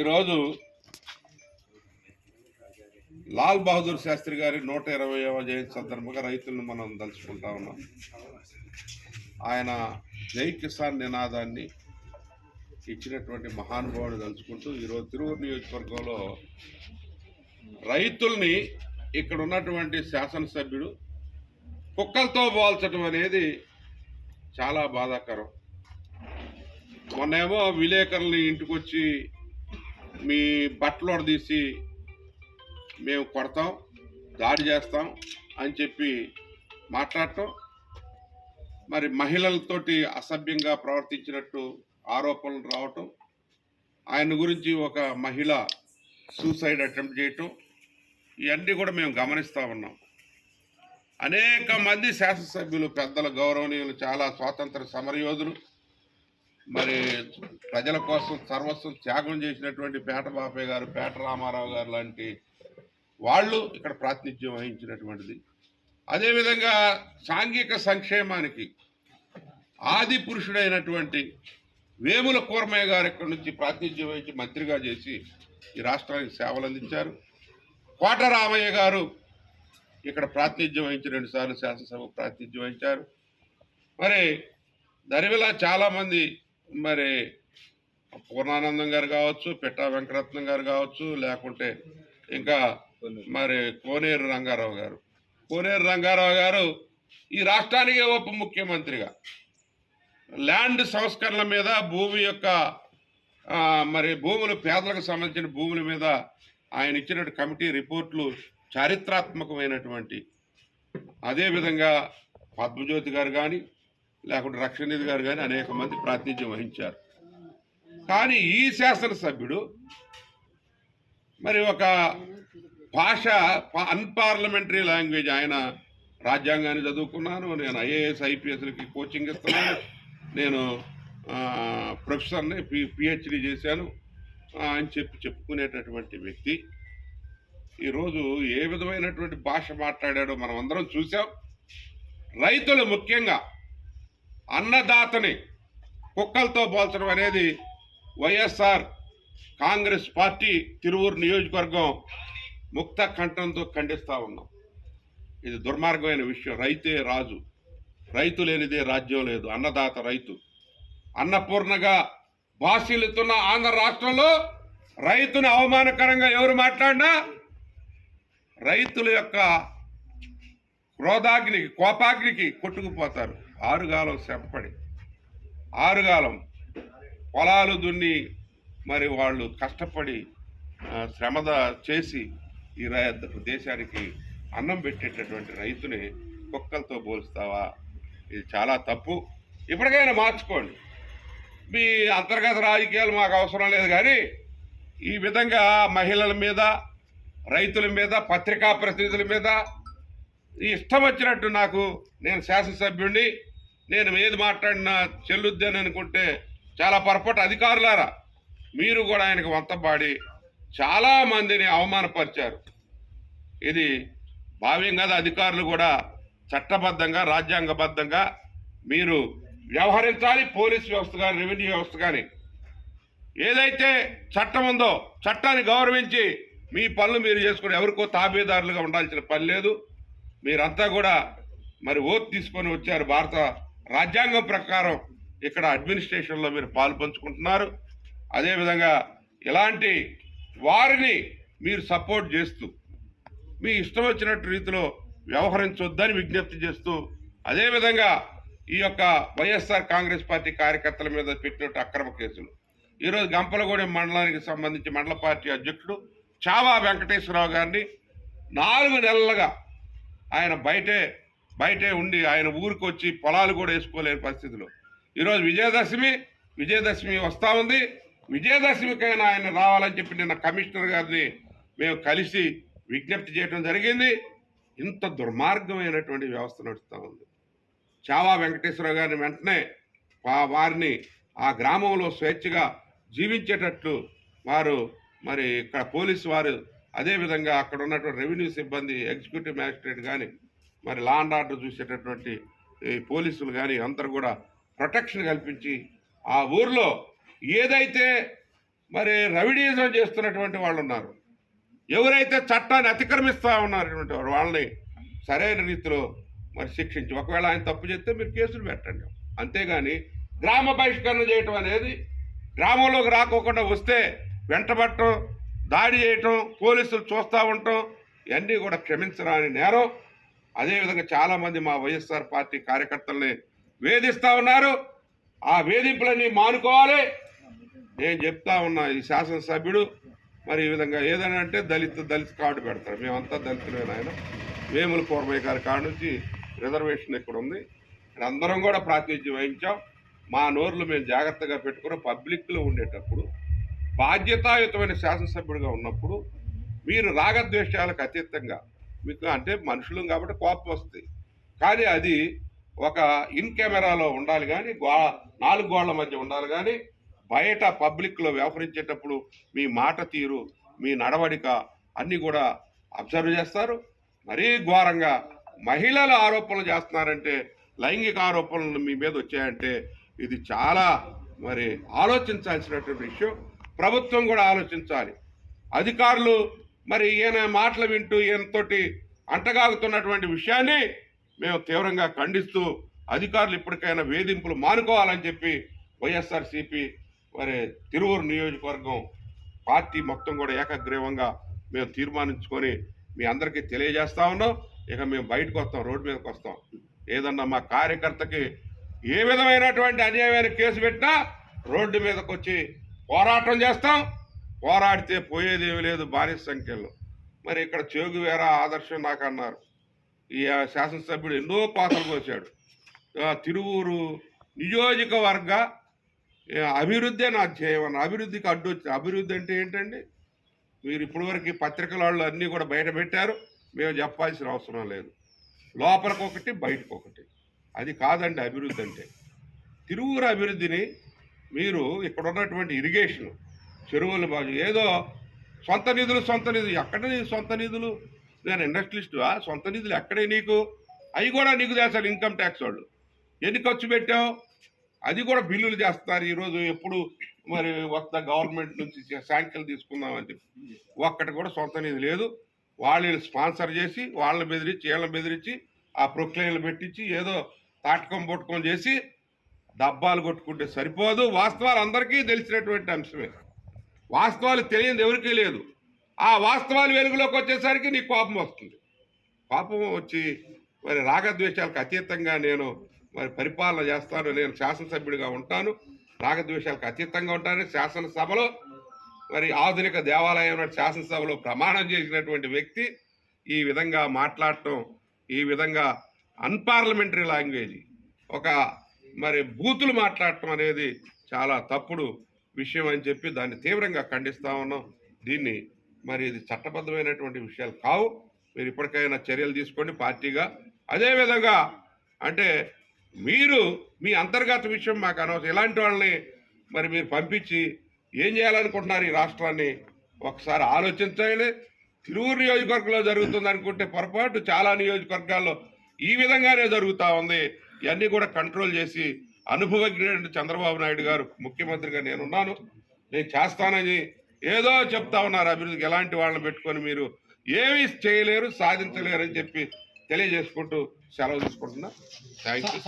ఈరోజు లాల్ బహదూర్ శాస్త్రి గారి 120వ జయంతి సందర్భంగా రైతులను మనం తలుచుకుంటా ఉన్నాం. ఆయన జై కిసాన్ నినాదాన్ని ఇచ్చినటువంటి మహానుభావుని తలుచుకుంటూ ఈరోజు తిరువూరు నియోజకవర్గంలో రైతుల్ని ఇక్కడ ఉన్నటువంటి శాసనసభ్యుడు కుక్కలతో పోల్చడం అనేది చాలా బాధాకరం. మొన్నేమో విలేకరులని ఇంటికి వచ్చి మీ బట్టలు తీసి మేము కొడతాం, దాడి చేస్తాం అని చెప్పి మాట్లాడటం, మరి మహిళలతోటి అసభ్యంగా ప్రవర్తించినట్టు ఆరోపణలు రావటం, ఆయన గురించి ఒక మహిళ సూసైడ్ అటెంప్ట్ చేయటం, ఇవన్నీ కూడా మేము గమనిస్తూ ఉన్నాం. అనేక మంది శాసనసభ్యులు, పెద్దల గౌరవనీయులు, చాలా స్వాతంత్ర సమరయోధులు, మరి ప్రజల కోసం సర్వస్వం త్యాగం చేసినటువంటి పేట బాపయ్య గారు, పేట రామారావు గారు లాంటి వాళ్ళు ఇక్కడ ప్రాతినిధ్యం వహించినటువంటిది. అదేవిధంగా సాంఘిక సంక్షేమానికి ఆది పురుషుడైనటువంటి వేముల కూర్మయ్య గారు ఇక్కడ నుంచి ప్రాతినిధ్యం వహించి మంత్రిగా చేసి ఈ రాష్ట్రానికి సేవలు అందించారు. కోట రామయ్య గారు ఇక్కడ ప్రాతినిధ్యం వహించి 2 సార్లు శాసనసభ ప్రాతినిధ్యం వహించారు. మరి దరివిలా చాలామంది, మరి పూర్ణానందం గారు కావచ్చు, పిట్టా వెంకటరత్నం గారు కావచ్చు, లేకుంటే ఇంకా మరి కోనేరు రంగారావు గారు ఈ రాష్ట్రానికి ఉప ముఖ్యమంత్రిగా ల్యాండ్ సంస్కరణల మీద, భూమి యొక్క మరి భూములు, పేదలకు సంబంధించిన భూముల మీద ఆయన ఇచ్చిన కమిటీ రిపోర్ట్లు చారిత్రాత్మకమైనటువంటి. అదేవిధంగా పద్మజ్యోతి గారు కానీ, లేకుంటే రక్షణనిధి గారు కానీ అనేక మంది ప్రాతినిధ్యం వహించారు. కానీ ఈ శాసనసభ్యుడు మరి ఒక భాష, అన్పార్లమెంటరీ లాంగ్వేజ్, ఆయన రాజ్యాంగాన్ని చదువుకున్నాను, నేను ఐఏఎస్ ఐపీఎస్లకి కోచింగ్ ఇస్తున్నాను, నేను ప్రొఫెసర్ని పిహెచ్డి చేశాను అని చెప్పుకునేటటువంటి వ్యక్తి ఈరోజు ఏ విధమైనటువంటి భాష మాట్లాడాడో మనం అందరం చూసాం. రైతులు, ముఖ్యంగా అన్నదాతని కుక్కలతో పోల్చడం అనేది వైఎస్ఆర్ కాంగ్రెస్ పార్టీ తిరువూరు నియోజకవర్గం ముక్త కంఠంతో ఖండిస్తూ ఉన్నాం. ఇది దుర్మార్గమైన విషయం. రైతే రాజు, రైతు లేనిదే రాజ్యం లేదు. అన్నదాత రైతు అన్నపూర్ణగా భాషలుతున్న ఆంధ్ర రాష్ట్రంలో రైతును అవమానకరంగా ఎవరు మాట్లాడినా రైతుల యొక్క క్రోధాగ్నికి, కోపాగ్నికి కొట్టుకుపోతారు. ఆరుగాలం శ్రమపడి, ఆరుగాలం పొలాలు దున్ని, మరి వాళ్ళు కష్టపడి శ్రమ చేసి ఈ దేశానికి అన్నం పెట్టేటటువంటి రైతుని కుక్కలతో పోలుస్తావా? ఇది చాలా తప్పు. ఇప్పటికైనా మార్చుకోండి. మీ అంతర్గత రాజకీయాలు మాకు అవసరం లేదు, కానీ ఈ విధంగా మహిళల మీద, రైతుల మీద, పత్రికా ప్రతినిధుల మీద ఇష్టం వచ్చినట్టు, నేను శాసనసభ్యుడిని, నేను ఏది మాట్లాడినా చెల్లుద్దని అనుకుంటే చాలా పొరపాటు. అధికారులారా, మీరు కూడా ఆయనకు వంతపాడి చాలామందిని అవమానపరిచారు. ఇది భావ్యం కదా. అధికారులు కూడా చట్టబద్ధంగా, రాజ్యాంగబద్ధంగా మీరు వ్యవహరించాలి. పోలీస్ వ్యవస్థ కానీ, రెవెన్యూ వ్యవస్థ కానీ, ఏదైతే చట్టం ఉందో చట్టాన్ని గౌరవించి మీ పనులు మీరు చేసుకుని ఎవరికో తాబేదారులుగా ఉండాల్సిన పని లేదు. మీరంతా కూడా మరి ఓత్ తీసుకొని వచ్చారు. భారత రాజ్యాంగం ప్రకారం ఇక్కడ అడ్మినిస్ట్రేషన్లో మీరు పాలు పంచుకుంటున్నారు. అదేవిధంగా ఇలాంటి వారిని మీరు సపోర్ట్ చేస్తూ మీ ఇష్టం వచ్చినట్టు రీతిలో వ్యవహరించొద్దని విజ్ఞప్తి చేస్తూ, అదేవిధంగా ఈ యొక్క వైఎస్ఆర్ కాంగ్రెస్ పార్టీ కార్యకర్తల మీద పెట్టినట్టు అక్రమ కేసులు, ఈరోజు గంపలగూడెం మండలానికి సంబంధించి మండల పార్టీ అధ్యక్షుడు చావా వెంకటేశ్వరరావు గారిని 4 నెలలుగా ఆయన బయటే ఉండి, ఆయన ఊరికి వచ్చి పొలాలు కూడా వేసుకోలేని పరిస్థితిలో ఈరోజు విజయదశమి వస్తూ ఉంది. విజయదశమికైనా ఆయన రావాలని చెప్పి నిన్న కమిషనర్ గారిని మేము కలిసి విజ్ఞప్తి చేయడం జరిగింది. ఇంత దుర్మార్గమైనటువంటి వ్యవస్థ నడుస్తూ ఉంది. చావా వెంకటేశ్వరరావు గారిని వెంటనే వారిని ఆ గ్రామంలో స్వేచ్ఛగా జీవించేటట్లు వారు, మరి ఇక్కడ పోలీసు వారు, అదేవిధంగా అక్కడ ఉన్నటువంటి రెవెన్యూ సిబ్బంది, ఎగ్జిక్యూటివ్ మ్యాజిస్ట్రేట్ కానీ, మరి లా అండ్ ఆర్డర్ చూసేటటువంటి పోలీసులు కానీ అందరూ కూడా ప్రొటెక్షన్ కల్పించి ఆ ఊర్లో ఏదైతే మరి రవిడీజం చేస్తున్నటువంటి వాళ్ళు ఉన్నారు. ఎవరైతే చట్టాన్ని అతిక్రమిస్తూ ఉన్నారటువంటి వాళ్ళని సరైన రీతిలో మరి శిక్షించి, ఒకవేళ ఆయన తప్పు చేస్తే మీరు కేసులు పెట్టండి. అంతేగాని గ్రామ బహిష్కరణ చేయటం అనేది, గ్రామంలోకి రాకోకుండా వస్తే వెంటబట్టడం, దాడి చేయటం, పోలీసులు చూస్తూ ఉండటం, ఇవన్నీ కూడా క్షమించరాని నేరం. అదేవిధంగా చాలామంది మా వైఎస్ఆర్ పార్టీ కార్యకర్తల్ని వేధిస్తూ ఉన్నారు. ఆ వేధింపులన్నీ మానుకోవాలి. నేను చెప్తా ఉన్నా, ఈ శాసనసభ్యుడు మరి ఈ విధంగా ఏదైనా అంటే దళిత కార్డు పెడతారు. మేమంతా దళితులే నాయన. వేముల పూర్వయ్య గారి కాడ నుంచి రిజర్వేషన్ ఇక్కడ ఉంది. ఇక్కడ అందరం కూడా ప్రాతినిధ్యం వహించాం. మా నోర్లు మేము జాగ్రత్తగా పెట్టుకుని పబ్లిక్లో ఉండేటప్పుడు, బాధ్యతాయుతమైన శాసనసభ్యుడిగా ఉన్నప్పుడు మీరు రాగద్వేషాలకు అతీతంగా, మీకు అంటే మనుషులు కాబట్టి కోపం వస్తుంది, కానీ అది ఒక ఇన్ కెమెరాలో ఉండాలి, కానీ నాలుగు గోళ్ల మధ్య ఉండాలి. కానీ బయట పబ్లిక్లో వ్యవహరించేటప్పుడు మీ మాట తీరు, మీ నడవడిక అన్నీ కూడా అబ్జర్వ్ చేస్తారు. మరీ ఘోరంగా మహిళల ఆరోపణలు చేస్తున్నారంటే, లైంగిక ఆరోపణలు మీ మీద వచ్చాయంటే ఇది చాలా మరి ఆలోచించాల్సినటువంటి విషయం. ప్రభుత్వం కూడా ఆలోచించాలి. అధికారులు మరి ఈయన మాటలు వింటూ ఈయనతోటి అంటగాగుతున్నటువంటి విషయాన్ని మేము తీవ్రంగా ఖండిస్తూ, అధికారులు ఇప్పటికైనా వేధింపులు మానుకోవాలని చెప్పి వైఎస్ఆర్సీపీ మరి తిరువూరు నియోజకవర్గం పార్టీ మొత్తం కూడా ఏకగ్రీవంగా మేము తీర్మానించుకొని మీ అందరికీ తెలియజేస్తా ఉన్నాం. ఇక మేము బయటకు వస్తాం, రోడ్డు మీదకి వస్తాం. ఏదన్నా మా కార్యకర్తకి ఏ విధమైనటువంటి అన్యాయమైన కేసు పెట్టినా రోడ్డు మీదకి వచ్చి పోరాటం చేస్తాం. పోరాడితే పోయేదేమీ లేదు భారీ సంఖ్యలో. మరి ఇక్కడ చేగువేరా ఆదర్శం నాకు అన్నారు. ఈ శాసనసభ్యుడు ఎన్నో పాత్రలు వచ్చాడు. తిరువూరు నియోజకవర్గ అభివృద్ధి నా ధ్యేయం. అభివృద్ధికి అడ్డు వచ్చి, అభివృద్ధి అంటే ఏంటండి? మీరు ఇప్పటివరకు పత్రికల వాళ్ళు అన్నీ కూడా బయట పెట్టారు, మేము చెప్పాల్సిన అవసరం లేదు. లోపలికొకటి బయటకొకటి, అది కాదండి అభివృద్ధి అంటే. తిరువూరు అభివృద్ధిని మీరు ఇక్కడ ఉన్నటువంటి ఇరిగేషన్, చెరువుల బాజు ఏదో సొంత నిధులు ఎక్కడ నీ సొంత నిధులు? నేను ఇండస్ట్రియలిస్టువా? సొంత నిధులు ఎక్కడే నీకు? అవి కూడా నీకు చేస్తారు ఇన్కమ్ ట్యాక్స్ వాళ్ళు. ఎన్ని ఖర్చు పెట్టావు? అది కూడా బిల్లులు చేస్తున్నారు ఈరోజు. ఎప్పుడు మరి వస్తా గవర్నమెంట్ నుంచి శాంక్షన్లు తీసుకుందామని చెప్పి ఒక్కటి కూడా సొంత నిధి లేదు. వాళ్ళు స్పాన్సర్ చేసి, వాళ్ళని బెదిరించి, వీళ్ళని బెదిరించి, ఆ ప్రొక్లైన్లు పెట్టించి ఏదో తాటకం పొట్టుకం చేసి డబ్బాలు కొట్టుకుంటే సరిపోదు. వాస్తవాలు అందరికీ తెలిసినటువంటి అంశమే. వాస్తవాలు తెలియదు ఎవరికీ లేదు. ఆ వాస్తవాలు వెలుగులోకి వచ్చేసరికి నీకు కోపం వస్తుంది. కోపం వచ్చి మరి రాగద్వేషాలకు అతీతంగా నేను మరి పరిపాలన చేస్తాను, నేను శాసనసభ్యుడిగా ఉంటాను, రాగద్వేషాలకు అతీతంగా ఉంటాను. శాసనసభలో మరి ఆధునిక దేవాలయం శాసనసభలో ప్రమాణం చేసినటువంటి వ్యక్తి ఈ విధంగా మాట్లాడటం, ఈ విధంగా అన్పార్లమెంటరీ లాంగ్వేజ్, ఒక మరి బూతులు మాట్లాడటం అనేది చాలా తప్పుడు విషయం అని చెప్పి దాన్ని తీవ్రంగా ఖండిస్తూ ఉన్నాం. దీన్ని మరి ఇది చట్టబద్ధమైనటువంటి విషయాలు కావు. మీరు ఇప్పటికైనా చర్యలు తీసుకోండి పార్టీగా. అదేవిధంగా అంటే మీరు మీ అంతర్గత విషయం మాకు అనవసరం. ఇలాంటి వాళ్ళని మరి మీరు పంపించి ఏం చేయాలనుకుంటున్నారు ఈ రాష్ట్రాన్ని ఒకసారి ఆలోచించండి. తిరువూరు నియోజకవర్గంలో జరుగుతుంది అనుకుంటే పొరపాటు. చాలా నియోజకవర్గాల్లో ఈ విధంగానే జరుగుతూ ఉంది. ఇవన్నీ కూడా కంట్రోల్ చేసి అనుభవజ్ఞుడు చంద్రబాబు నాయుడు గారు ముఖ్యమంత్రిగా నేనున్నాను, నేను చేస్తానని ఏదో చెప్తా ఉన్నారు. అభివృద్ధికి ఎలాంటి వాళ్ళని పెట్టుకొని మీరు ఏమీ చేయలేరు, సాధించలేరు అని చెప్పి తెలియజేసుకుంటూ సెలవు తీసుకుంటున్నా. Thank you.